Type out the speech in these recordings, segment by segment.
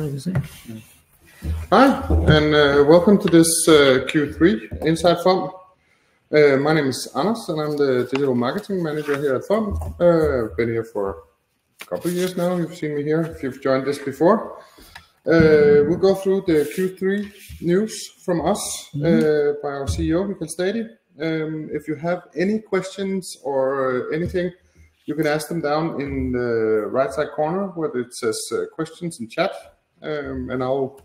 like you say. Hi, and welcome to this Q3 Inside FOM. My name is Anders, and I'm the Digital Marketing Manager here at FOM. I've been here for a couple of years now. You've seen me here if you've joined this before. We'll go through the Q3 news from us by our CEO, Michael Stady. If you have any questions or anything, you can ask them down in the right side corner where it says questions and chat, and I'll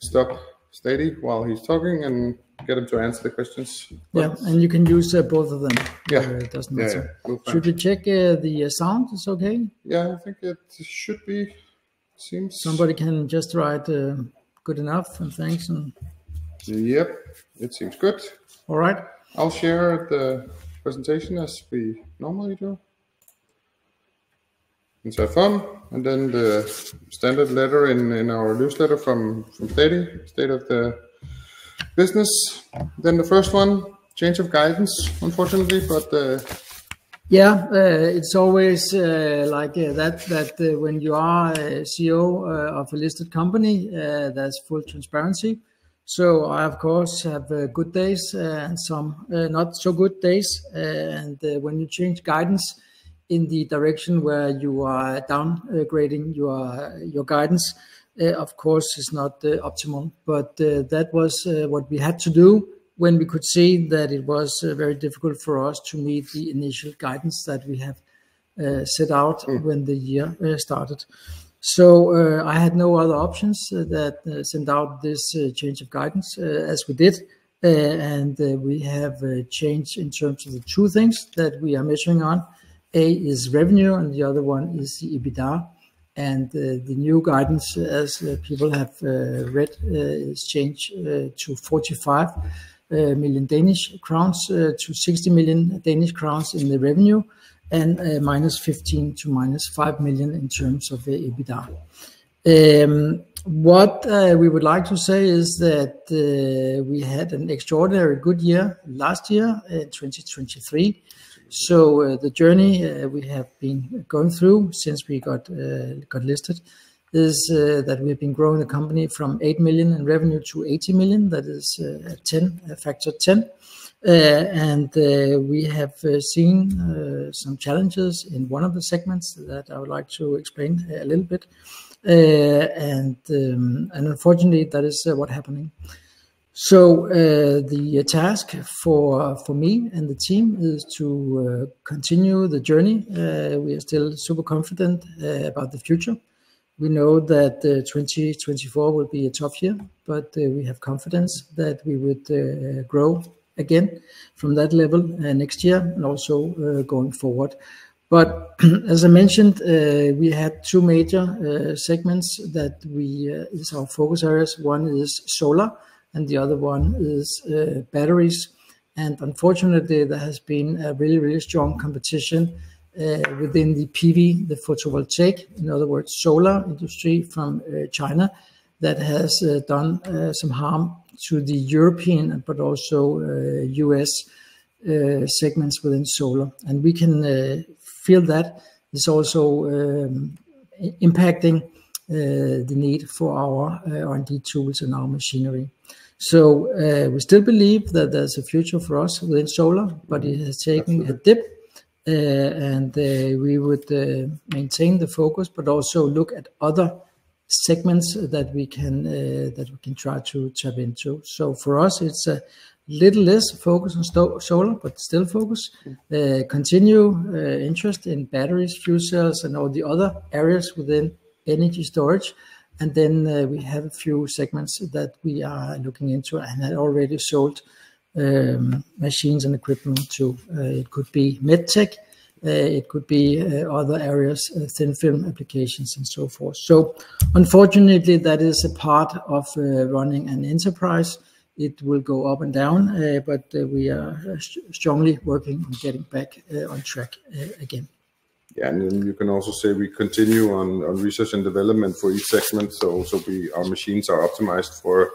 stop Stady while he's talking and get him to answer the questions. Yeah, and you can use both of them. Yeah, it doesn't matter. Yeah. Should we check the sound? Is okay? Yeah, I think it should be. Seems somebody can just write good enough and thanks. And yep, it seems good. All right. I'll share the presentation as we normally do. Inside FOM, and then the standard letter in our newsletter from Stady, state of the business. Then the first one, change of guidance, unfortunately, but yeah, it's always like that when you are a CEO of a listed company, there's full transparency. So I, of course, have good days and some not so good days. And when you change guidance in the direction where you are downgrading your guidance, of course, is not optimal. But that was what we had to do when we could see that it was very difficult for us to meet the initial guidance that we have set out when the year started. So I had no other options that send out this change of guidance as we did. And we have changed in terms of the two things that we are measuring on. A is revenue, and the other one is the EBITDA. And the new guidance, as people have read, is changed to 45 million Danish crowns to 60 million Danish crowns in the revenue, and minus 15 to minus 5 million in terms of the EBITDA. What we would like to say is that we had an extraordinary good year last year, 2023. So the journey we have been going through since we got listed is that we've been growing the company from 8 million in revenue to 80 million. That is a factor 10. And we have seen some challenges in one of the segments that I would like to explain a little bit. And unfortunately, that is what's happening. So the task for me and the team is to continue the journey. We are still super confident about the future. We know that 2024 will be a tough year, but we have confidence that we would grow again from that level next year and also going forward. But as I mentioned, we had two major segments that is our focus areas. One is solar, and the other one is batteries. And unfortunately, there has been a really, really strong competition within the PV, the photovoltaic, in other words, solar industry from China, that has done some harm to the European but also US segments within solar. And we can feel that is also impacting the need for our R&D tools and our machinery. So we still believe that there's a future for us within solar, but it has taken a dip, and we would maintain the focus, but also look at other segments that we can try to tap into. So for us, it's a little less focus on solar, but still focus. Continue interest in batteries, fuel cells, and all the other areas within energy storage. And then we have a few segments that we are looking into and had already sold machines and equipment to. It could be medtech, it could be other areas, thin film applications and so forth. So unfortunately, that is a part of running an enterprise. It will go up and down, but we are strongly working on getting back on track again. Yeah, and then you can also say we continue on research and development for each segment. So our machines are optimized for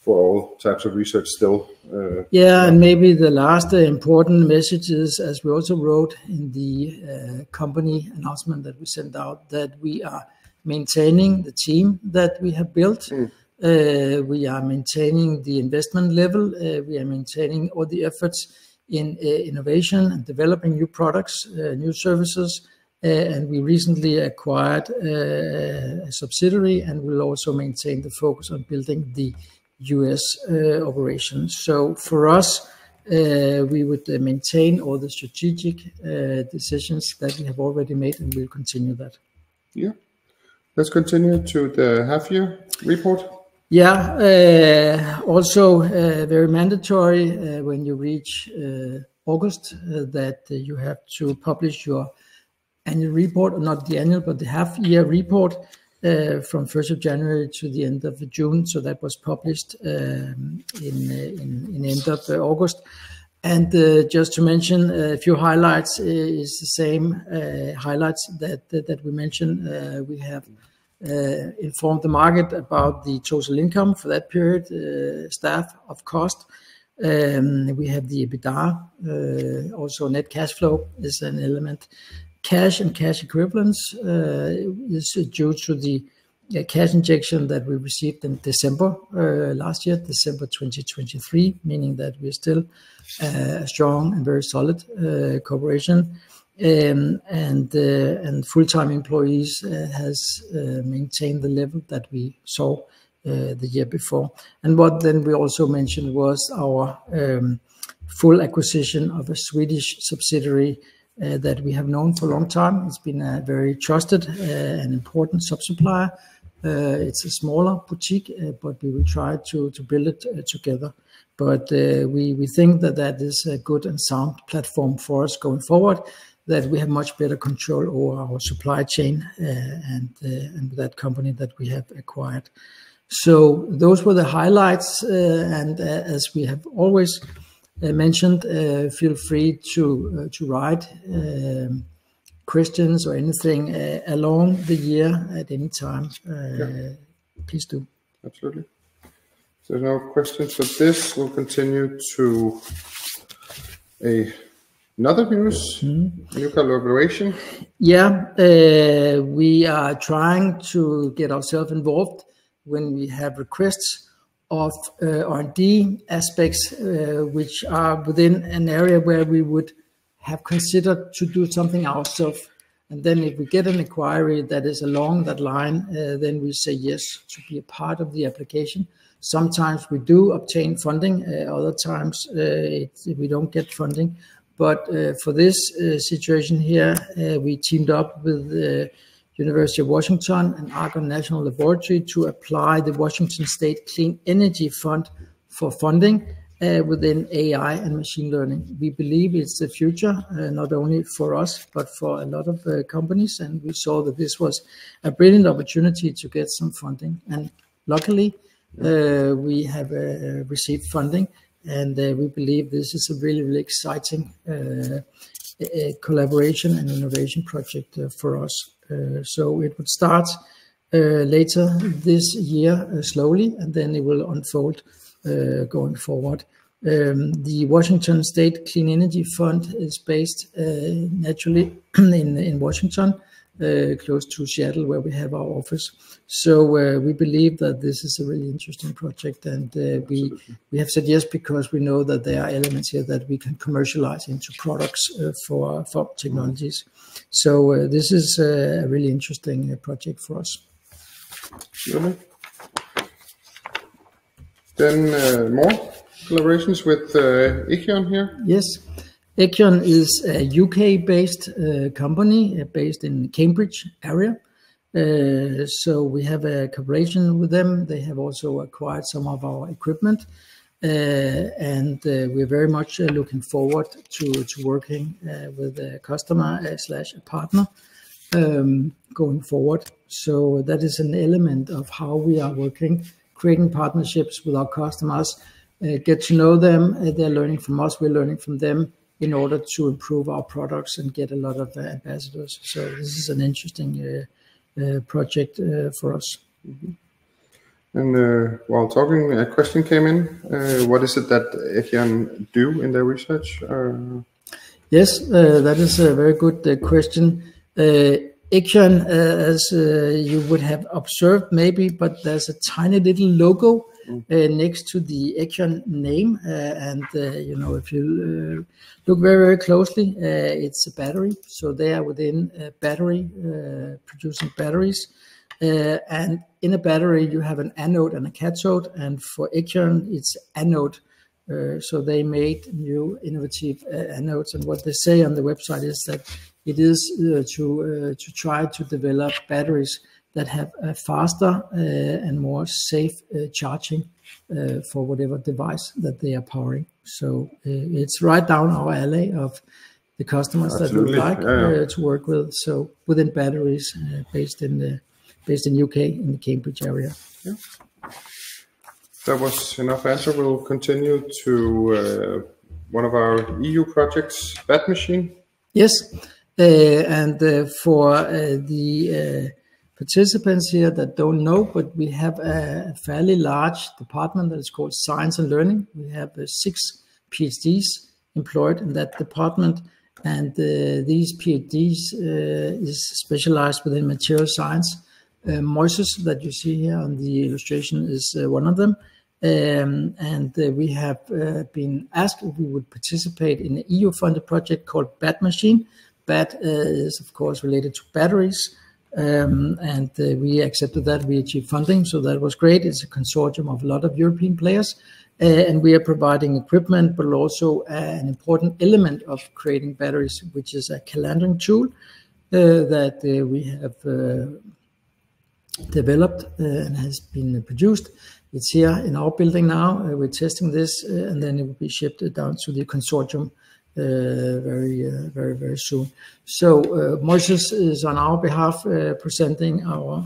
all types of research still. Yeah, and maybe the last important message is, as we also wrote in the company announcement that we sent out, that we are maintaining the team that we have built. We are maintaining the investment level. We are maintaining all the efforts in innovation and developing new products, new services. And we recently acquired a subsidiary, and we'll also maintain the focus on building the US operations. So for us, we would maintain all the strategic decisions that we have already made, and we'll continue that. Yeah. Let's continue to the half-year report. Yeah, also very mandatory when you reach August that you have to publish your annual report, or not the annual, but the half-year report from 1st of January to the end of June. So that was published in end of August. And just to mention a few highlights is the same highlights that we mentioned. We have informed the market about the total income for that period, staff of cost. We have the EBITDA, also net cash flow is an element. Cash and cash equivalents is due to the cash injection that we received in December last year, December 2023, meaning that we're still a strong and very solid corporation. And full-time employees has maintained the level that we saw the year before. And what then we also mentioned was our full acquisition of a Swedish subsidiary that we have known for a long time. It's been a very trusted and important sub-supplier. It's a smaller boutique, but we will try to build it together. But we think that is a good and sound platform for us going forward, that we have much better control over our supply chain and that company that we have acquired. So those were the highlights, and as we have always mentioned, feel free to write questions or anything along the year at any time. Please do. Absolutely. So no questions for this. We'll continue to another news, new collaboration. Yeah, we are trying to get ourselves involved when we have requests of R&D aspects which are within an area where we would have considered to do something ourselves. And then if we get an inquiry that is along that line, then we say yes to be a part of the application. Sometimes we do obtain funding, other times we don't get funding. But for this situation here, we teamed up with the University of Washington and Argonne National Laboratory to apply the Washington State Clean Energy Fund for funding within AI and machine learning. We believe it's the future, not only for us, but for a lot of companies. And we saw that this was a brilliant opportunity to get some funding. And luckily, we have received funding, and we believe this is a really, really exciting collaboration and innovation project for us. So it would start later this year slowly, and then it will unfold going forward. The Washington State Clean Energy Fund is based naturally in Washington, close to Seattle, where we have our office. So we believe that this is a really interesting project, and we have said yes because we know that there are elements here that we can commercialize into products for technologies. So this is a really interesting project for us. Really? Then more collaborations with Ekion here? Yes. Ekion is a UK-based company based in Cambridge area. So we have a cooperation with them. They have also acquired some of our equipment. And we're very much looking forward to working with a customer / a partner going forward. So that is an element of how we are working, creating partnerships with our customers, get to know them. They're learning from us, we're learning from them, in order to improve our products and get a lot of ambassadors. So this is an interesting project for us. Mm-hmm. And while talking, a question came in. What is it that Ekion do in their research? Yes, that is a very good question. Ekion, as you would have observed maybe, but there's a tiny little logo next to the Ekion name, and you know, if you look very, very closely, it's a battery. So they are within battery, producing batteries. And in a battery, you have an anode and a cathode, and for Ekion, it's anode. So they made new innovative anodes, and what they say on the website is that it is to try to develop batteries that have a faster and more safe charging for whatever device that they are powering. So it's right down our alley of the customers Absolutely. that we like to work with. So within batteries, based in UK in the Cambridge area. Yeah. That was enough answer. We'll continue to one of our EU projects, Bat Machine. Yes, and for the participants here that don't know, but we have a fairly large department that is called Science and Learning. We have 6 PhDs employed in that department, and these PhDs is specialized within material science. Moises that you see here on the illustration is one of them. And we have been asked if we would participate in an EU-funded project called Bat Machine. Bat is, of course, related to batteries, and we accepted that. We achieved funding, so that was great. It's a consortium of a lot of European players, and we are providing equipment, but also an important element of creating batteries, which is a calandering tool that we have developed and has been produced. It's here in our building now. We're testing this, and then it will be shipped down to the consortium very soon. So Moises is on our behalf presenting our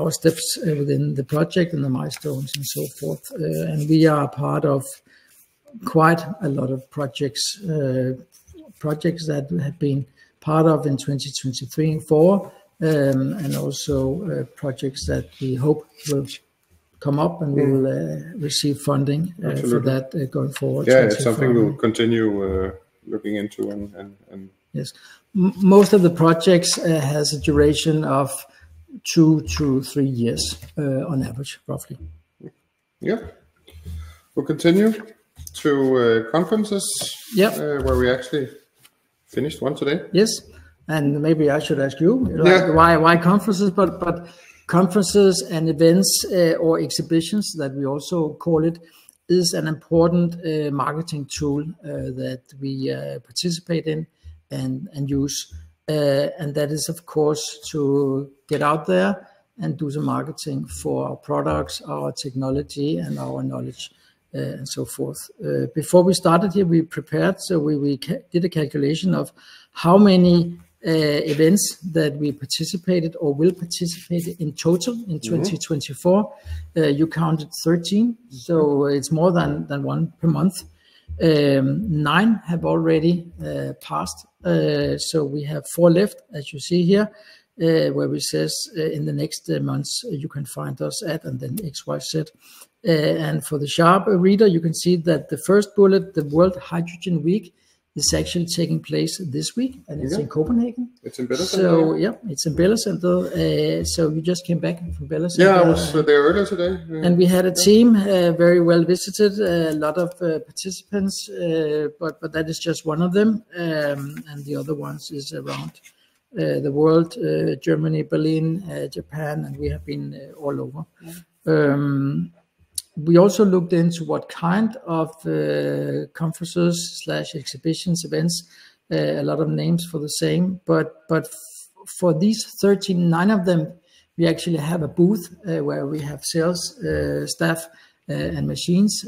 steps within the project and the milestones and so forth. And we are part of quite a lot of projects that have been part of in 2023 and 4, and also projects that we hope will come up, and we will receive funding for that going forward. Yeah, it's something we'll continue looking into. And yes, most of the projects has a duration of 2 to 3 years on average, roughly. Yeah, we'll continue to conferences. Yeah, where we actually finished one today. Yes, and maybe I should ask you, why conferences, but conferences and events or exhibitions that we also call it is an important marketing tool that we participate in and use, and that is of course to get out there and do some marketing for our products, our technology, and our knowledge and so forth. Before we started here, we prepared, so we did a calculation of how many events that we participated or will participate in total in 2024. You counted 13, so it's more than one per month. 9 have already passed, so we have 4 left, as you see here, where we says in the next months you can find us at, and then XYZ. And for the sharp reader, you can see that the first bullet, the World Hydrogen Week, is actually taking place this week, and it's in Copenhagen. It's in Bella Center. So yeah, it's in Bella Center. So you just came back from Bella Center. Yeah, I was there earlier today. And we had a team, very well visited, a lot of participants, but that is just one of them, and the other ones is around the world, Germany, Berlin, Japan, and we have been all over. We also looked into what kind of conferences / exhibitions, events, a lot of names for the same, but for these 13, 9 of them, we actually have a booth where we have sales staff and machines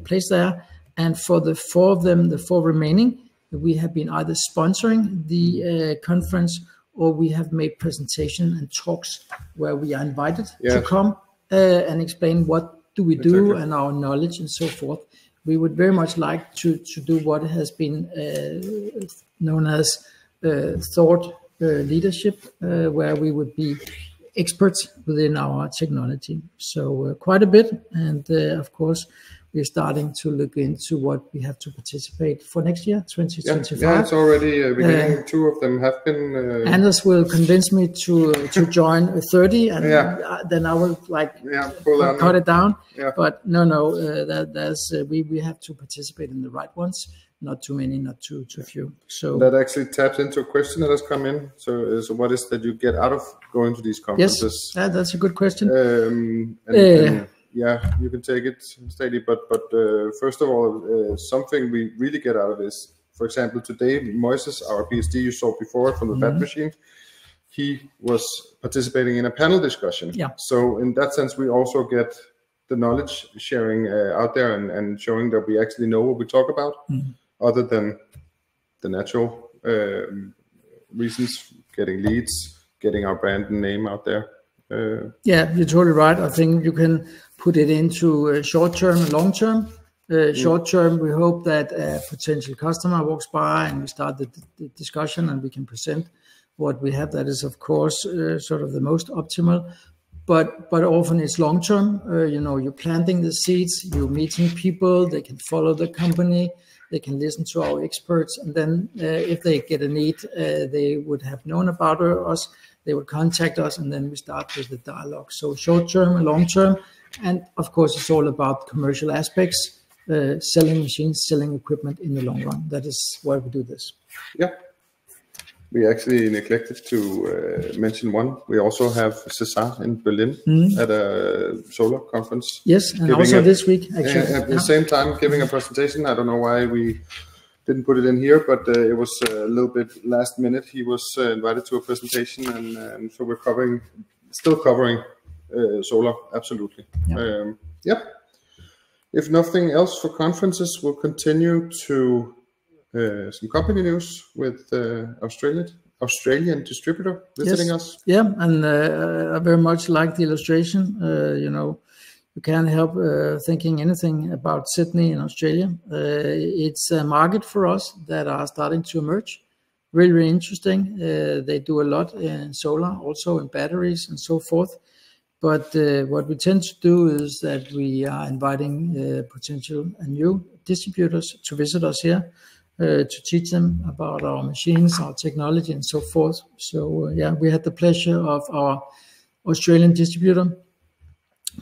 placed there. And for the 4 of them, the 4 remaining, we have been either sponsoring the conference, or we have made presentation and talks where we are invited to come and explain what do we do and our knowledge and so forth. We would very much like to do what has been known as thought leadership, where we would be experts within our technology. So quite a bit, and of course we're starting to look into what we have to participate for next year, 2025. Yeah, it's already beginning. 2 of them have been. Anders will convince me to join 30, and then I will cut it down. Yeah. But no, we have to participate in the right ones. Not too many, not too few. So that actually taps into a question that has come in. So what is that you get out of going to these conferences? Yes, that's a good question. And you can take it steady. But first of all, something we really get out of is, for example, today Moises, our PhD you saw before from the Fat Machine, he was participating in a panel discussion. Yeah. So in that sense, we also get the knowledge sharing out there and showing that we actually know what we talk about. Other than the natural reasons, getting leads, getting our brand and name out there. Yeah, you're totally right. I think you can put it into short-term and long-term. Short-term, we hope that a potential customer walks by and we start the discussion and we can present what we have. That is, of course, sort of the most optimal. But often it's long-term. You're planting the seeds, you're meeting people, they can follow the company, they can listen to our experts, and then if they get a need, they would have known about us, they would contact us, and then we start with the dialogue. So short-term and long-term, and of course it's all about commercial aspects, selling machines, selling equipment in the long run. That is why we do this. Yeah. We actually neglected to mention one. We also have César in Berlin at a solar conference. Yes, and also this week, actually. At the same time, giving a presentation. I don't know why we didn't put it in here, but it was a little bit last minute. He was invited to a presentation, and so we're still covering solar, absolutely. Yeah. If nothing else for conferences, we'll continue to some company news with Australian distributor visiting us. Yeah, and I very much like the illustration. You can't help thinking anything about Sydney in Australia. It's a market for us that are starting to emerge. Really, really interesting. They do a lot in solar, also in batteries and so forth. But what we tend to do is that we are inviting potential and new distributors to visit us here. To teach them about our machines, our technology, and so forth. So we had the pleasure of our Australian distributor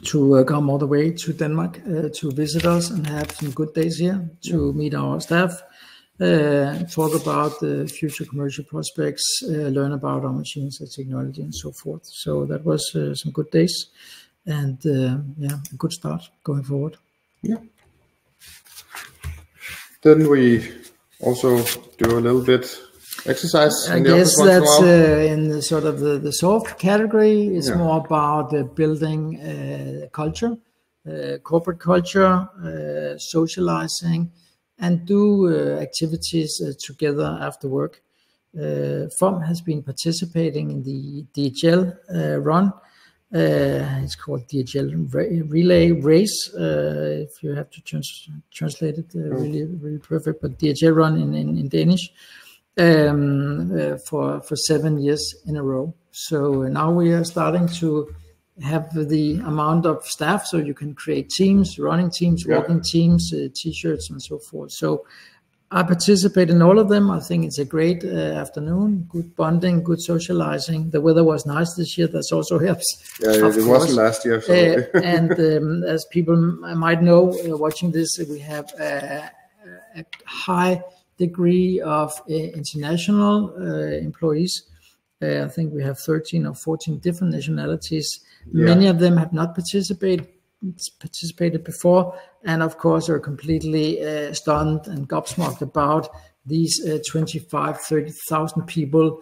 to come all the way to Denmark to visit us and have some good days here to meet our staff, talk about the future commercial prospects, learn about our machines and technology, and so forth. So that was some good days, and a good start going forward. Yeah. Then we also do a little bit exercise. I guess that's in the sort of the soft category. It's more about building culture, corporate culture, socializing, and do activities together after work. FOM has been participating in the DHL run. It's called DHL Relay Race. If you have to translate it, really perfect. But DHL run in Danish for 7 years in a row. So now we are starting to have the amount of staff, so you can create teams, running teams, walking teams, t-shirts, and so forth. So I participate in all of them. I think it's a great afternoon, good bonding, good socializing. The weather was nice this year. That also helps. Yeah, it wasn't last year. So. And as people might know, watching this, we have a high degree of international employees. I think we have 13 or 14 different nationalities. Many of them have not participated before, and of course are completely stunned and gobsmacked about these 25,000-30,000 people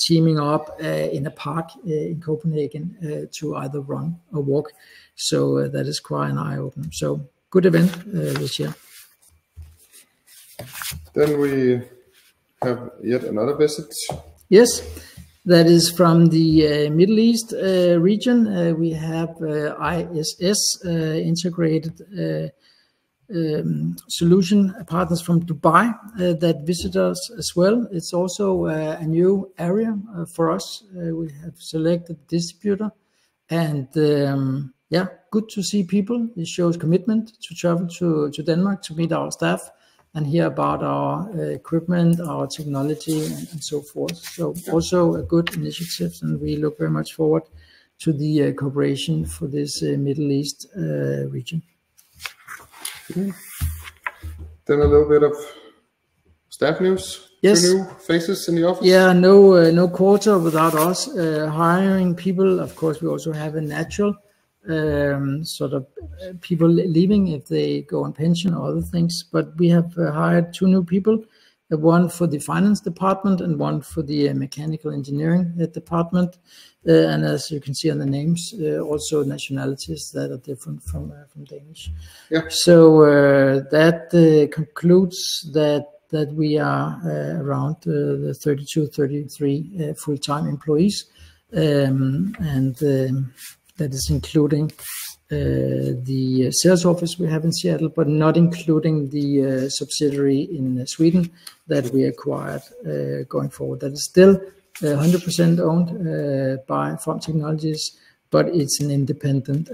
teaming up in a park in Copenhagen to either run or walk. So that is quite an eye-opener. So good event this year. Then we have yet another visit. Yes. That is from the Middle East region. We have ISS integrated solution partners from Dubai that visit us as well. It's also a new area for us. We have selected distributor And yeah, good to see people. It shows commitment to travel to Denmark to meet our staff and hear about our equipment, our technology, and so forth. So also a good initiative, and we look very much forward to the cooperation for this Middle East region. Okay. Then a little bit of staff news. Yes. 2 new faces in the office. Yeah, no quarter without us hiring people. Of course, we also have a natural sort of people leaving if they go on pension or other things. But we have hired 2 new people, one for the finance department and one for the mechanical engineering department. And as you can see on the names, also nationalities that are different from Danish. Yeah. So that concludes that we are around the 32, 33 full-time employees, and that is including the sales office we have in Seattle, but not including the subsidiary in Sweden that we acquired going forward. That is still 100% owned by FOM Technologies, but it's an independent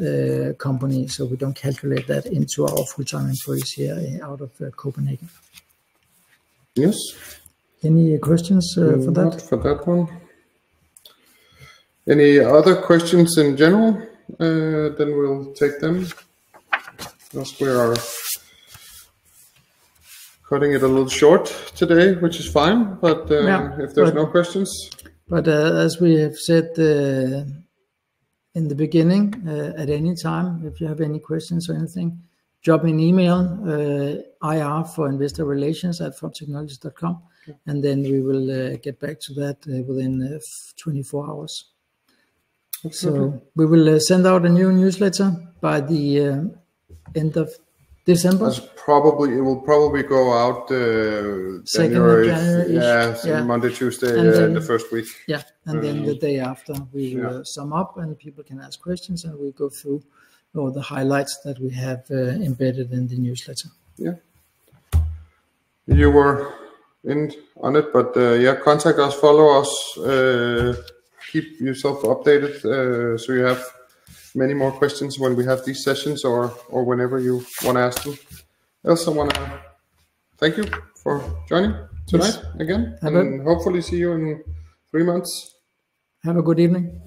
company, so we don't calculate that into our full-time employees here out of Copenhagen. Yes. Any questions for that? Not for that one. Any other questions in general? Then we'll take them. Because we are cutting it a little short today, which is fine. But if there's no questions. But as we have said in the beginning, at any time, if you have any questions or anything, drop me an email, IR for investor relations at fomtechnologies.com, and then we will get back to that within 24 hours. Okay. So we will send out a new newsletter by the end of December. It will probably go out January. Yeah, Monday, Tuesday, then, the first week. Yeah, and then the day after we sum up, and people can ask questions, and we go through all the highlights that we have embedded in the newsletter. Yeah, you were on it, but contact us, follow us, keep yourself updated, so you have many more questions when we have these sessions or whenever you want to ask them. I also want to thank you for joining tonight again, and hopefully see you in 3 months. Have a good evening.